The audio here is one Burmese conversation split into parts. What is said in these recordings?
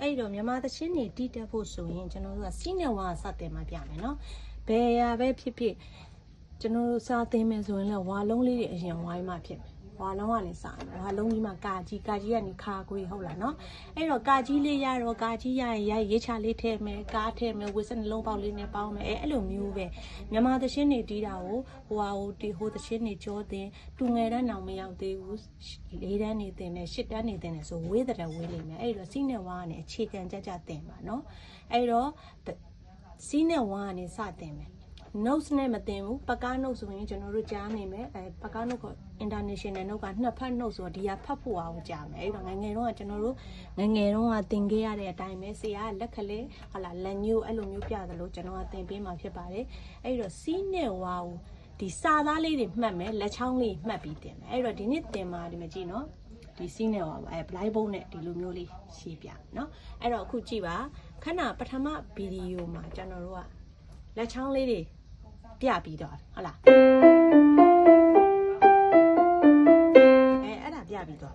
အဲ့တော့မြန်မာသချင်းတွေတီးတက်ဖို့ဆိုရင်ကျွန်တော်တို့ကစီးနဲ့ဝါစတင်မှပြမယ်နော်ဘယ်ရာပဲဖြစ်ဖြစ်ကျွန်တော်တို့စားသင်မယ်ဆိုရင်လည်းဝါလုံးလေးတွေအရင်ဝိုင်းမှဖြစ်မယ်ဝါလုံးကနေစားမယ်ဝါလုံးကြီးမှကာကြီးကနေခါခွေးဟုတ်လားနော်အဲ့တော့ကာကြီးလေးရတော့ကာကြီးရရင်ရိုက်ချလေးထည့်မယ်ကားထည့်မယ်ဝစ်စနှလုံးပေါက်လေးနဲ့ပေါင်းမယ်အဲ့လိုမျိုးပဲမြန်မာသချင်းတွေတီးတာကိုဟိုသချင်းတွေကြောတင်တူငယ်တန်းတောင်မရောက်သေးဘူး၄တန်းနေတင်တယ်၈တန်းနေတင်တယ်ဆိုဝေးတဲ့ဝေးလိမ့်မယ်အဲ့တော့စီးနဲ့ဝါကနေအခြေခံကြတင်ပါနော်အဲ့တော့စီးနဲ့ဝါကနေစတင်မယ်notes နဲ့မတင်ဘူးပကား note ဆိုရင်ကျွန်တော်တို့ကြားနေမယ်ပကား note က international note ကနှစ်ဖက် note ဆိုတော့ဒီကဖတ်ဖို့အောင်ကြားမယ်အဲ့တော့ငငယ်တော့ကကျွန်တော်တို့ငငယ်တော့ကသင်ခဲ့ရတဲ့အတိုင်းပဲဆရာကလက်ခလေးဟာလာလက်ညိုးအဲ့လိုမျိုးပြသလိုကျွန်တော်ကသင်ပေးမှာဖြစ်ပါတယ်အဲ့တော့စီးနဲ့ဝါကိုဒီစာသားလေးတွေမှတ်မယ်လက်ချောင်းလေးမှတ်ပြီးတင်မယ်အဲ့တော့ဒီနေ့တင်ပါဒီမကြည့်နော်ဒီစီးနဲ့ဝါဘလိုက်ဘုံနဲ့ဒီလိုမျိုးလေးရှင်းပြနော်အဲ့တော့အခုကြည့်ပါခဏပထမဗီဒီယိုမှာကျွန်တော်တို့ကလက်ချောင်းလေးတွေပြပြီးတော့ဟုတ်လားအဲ့ဒါပြပြီးတော့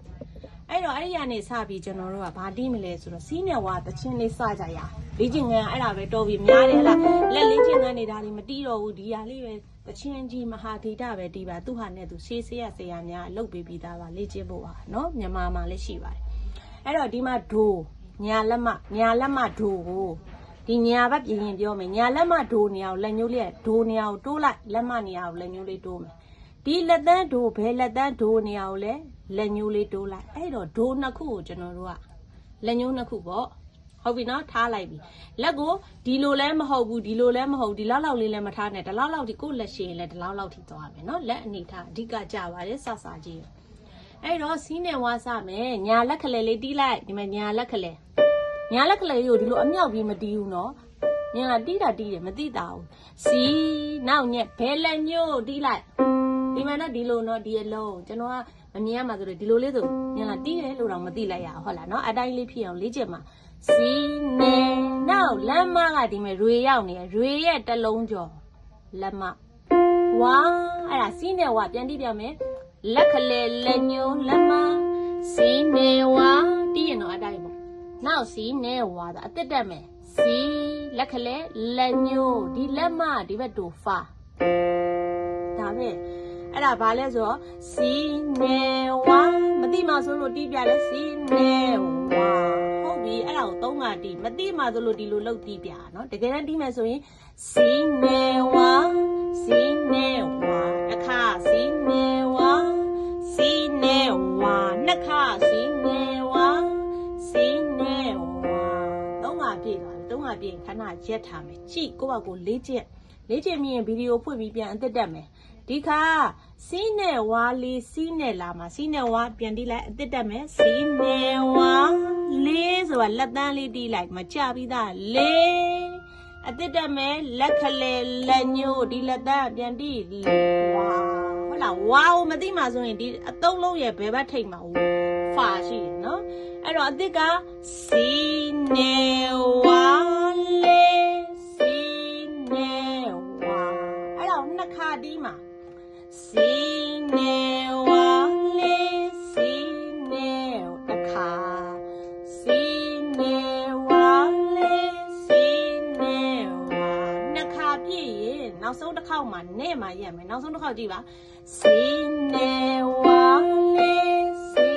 အဲ့တော့အဲ့ဒီကနေစပြီးကျွန်တော်တို့ကဘာတီးမလဲဆိုတော့စီးနဲ့ဝါတချင်းလေးစကြရလေ့ကျင့်ခန်းအဲ့ဒါပဲတော်ပြီများတယ်ဟလားလက်လေ့ကျင့်ခန်းနေတာဒီမတီးတော့ဘူးဒီဟာလေးပဲတချင်းကြီးမဟာဒေတာပဲတီးပါသူ့ဟာနဲ့သူရှေးဆေးရဆေးရများလုတ်ပေးပြီးသားပါလေ့ကျင့်ဖို့ပါနော်မြန်မာမှာလည်းရှိပါတယ်အဲ့တော့ဒီမှာဒိုညာလက်မဒိုကိုဒီညာဘက်ပြင်ရင်ပြောမယ်ညာလက်မဒိုနေအောင်လက်ညှိုးလေးဒိုနေအောင်တိုးလိုက်လက်မနေအောင်လက်ညှိုးလေးတိုးမယ်ဒီလက်သန်းဒိုဘယ်လက်သန်းဒိုနေအောင်လဲလက်ညှိုးလေးတိုးလိုက်အဲ့တော့ဒိုနှစ်ခုကိုကျွန်တော်တို့ကလက်ညှိုးနှစ်ခုပေါ့ဟုတ်ပြီနော်ထားလိုက်ပြီလက်ကိုဒီလိုလဲမဟုတ်ဘူးဒီလိုလဲမဟုတ်ဒီလောက်လောက်လေးလဲမထားနဲ့ဒီလောက်လောက်ဒီကိုလက်ရှိရင်လဲဒီလောက်လောက်ထိသွားမယ်နော်လက်အနေထားအဓိကကြပါတယ်စစကြီးအဲ့တော့စီးနဲ့ဝါစမယ်ညာလက်ခလဲလေးတီးလိုက်ဒီမှာညာလက်ခလဲညာလက်ကလေးကိုဒီလိုအမြောက်ပြီးမတီးဘူးနော်ညာတီးတယ်မတီးတာဘူးစီနောက်ညက်ဘဲလက်ညို့တီးလိုက်ဒီမှာတော့ဒီလိုနော်ဒီအလုံးကျွန်တော်ကမမြင်ရမှာဆိုလို့ဒီလိုလေးဆိုညာတီးတယ်လို့တော့မသိလိုက်ရအောင်ဟုတ်လားနော်အတိုင်းလေးဖြစ်အောင်လေ့ကျင့်မှာစီနေနောက်လက်မကဒီမဲ့ရွေရောက်နေရွေရဲ့တလုံးကျော်လက်မဝါအဲ့ဒါစီနဲ့ဝါပြန်တီးပြမယ်လက်ကလေးလက်ညို့လက်မစီနေဝါတီးရင်တော့အတိုင်းပေါ့နောက်စီနဲ့ဝါတာအတက်တက်မယ်စီလက်ခလဲလက်ညိုးဒီလက်မဒီဘက်တို့ဖာဒါပဲအဲ့ဒါဘာလဲဆိုတော့စီနဲ့ဝါမတိမှဆိုလို့တီးပြလဲစီနဲ့ဝါဟုတ်ပြီအဲ့ဒါကိုသုံးခါတီးမတိမှဆိုလို့ဒီလိုလုပ်တီးပြနော်တကယ်တမ်းတီးမယ်ဆိုရင်စီနဲ့ဝါစီနဲ့ဝါတစ်ခါစီနဲ့ဝါစီနဲ့ဝါနှစ်ခါစီနဲ့ဝါစီနဲ့ဝါသုံးခါပြည့်သွားပြီသုံးခါပြည့်ရင်ခဏရက်ထားမယ်ကြည့်ကိုယ့်ဘာကိုလေ့ကျင့်မြင်ဗီဒီယိုဖွင့်ပြီးပြန်အသက်တက်မယ်ဒီခါစီးနဲ့ဝါလေးစီးနဲ့လာမှာစီးနဲ့ဝါပြန်တီးလိုက်အသက်တက်မယ်စီးနဲ့ဝါလေးဆိုတာလက်တန်းလေးတီးလိုက်မကြပြီးသားလေးအသက်တက်မယ်လက်ခလဲလက်ညို့ဒီလက်တန်းပြန်တီးဝါဟုတ်လားဝါကိုမသိမှဆိုရင်ဒီအသုံးလုံးရဲ့ဘယ်ဘက်ထိတ်မှာဖာရှိတယ်နော်အဲ့တော့အသစ်ကစီနေဝါလေးစီနေဝါအဲ့တော့နှစ်ခါတီးမှာစီနေဝါလေးစီနေတစ်ခါစီနေဝါလေးစီနေဝါနှစ်ခါပြည့်ရင်နောက်ဆုံးတစ်ခေါက်မှာနဲ့မှာရက်မယ်နောက်ဆုံးတစ်ခေါက်ကြည့်ပါစီနေဝါလေးစီ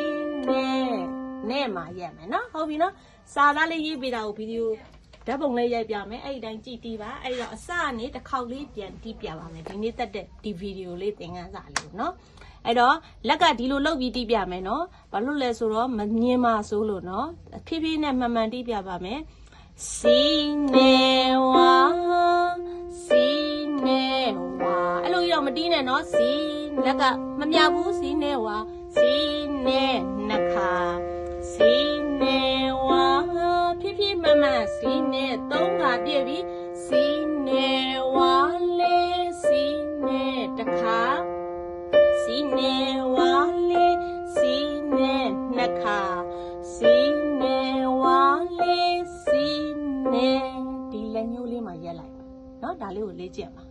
နဲ့မှာရက်မယ်နော်ဟုတ်ပြီနော်စာသားလေးရေးပေးတာကိုဗီဒီယိုဓာတ်ပုံလေးရိုက်ပြမယ်အဲ့ဒီတိုင်းကြည့်တီးပါအဲ့တော့အစကနေတစ်ခေါက်လေးပြန်တီးပြပါမယ်ဒီနေ့တက်တဲ့ဒီဗီဒီယိုလေးသင်ခန်းစာလေးနော်အဲ့တော့လက်ကဒီလိုလုပ်ပြီးတီးပြမယ်နော်ဘာလို့လဲဆိုတော့မမြင်ပါဆိုလို့နော်ဖြည်းဖြည်းနဲ့မှန်မှန်တီးပြပါမယ်စီနေဝါစီနေဝါအဲ့လိုရောမတီးနဲ့နော်စီလက်ကမမြောက်ဘူးစီနေဝါစီနေနှစ်ခါစီနေဝါဖြည်းဖြည်းမှန်မှန်စီနေသုံးခါပြည့်ပြီစီနေဝါလေးစီနေတစ်ခါစီနေဝါလေးစီနေနှစ်ခါစီနေဝါလေးစီနေဒီလက်ညှိုးလေးမှာရက်လိုက်ပါเนาะဒါလေးကိုလေ့ကျင့်ပါ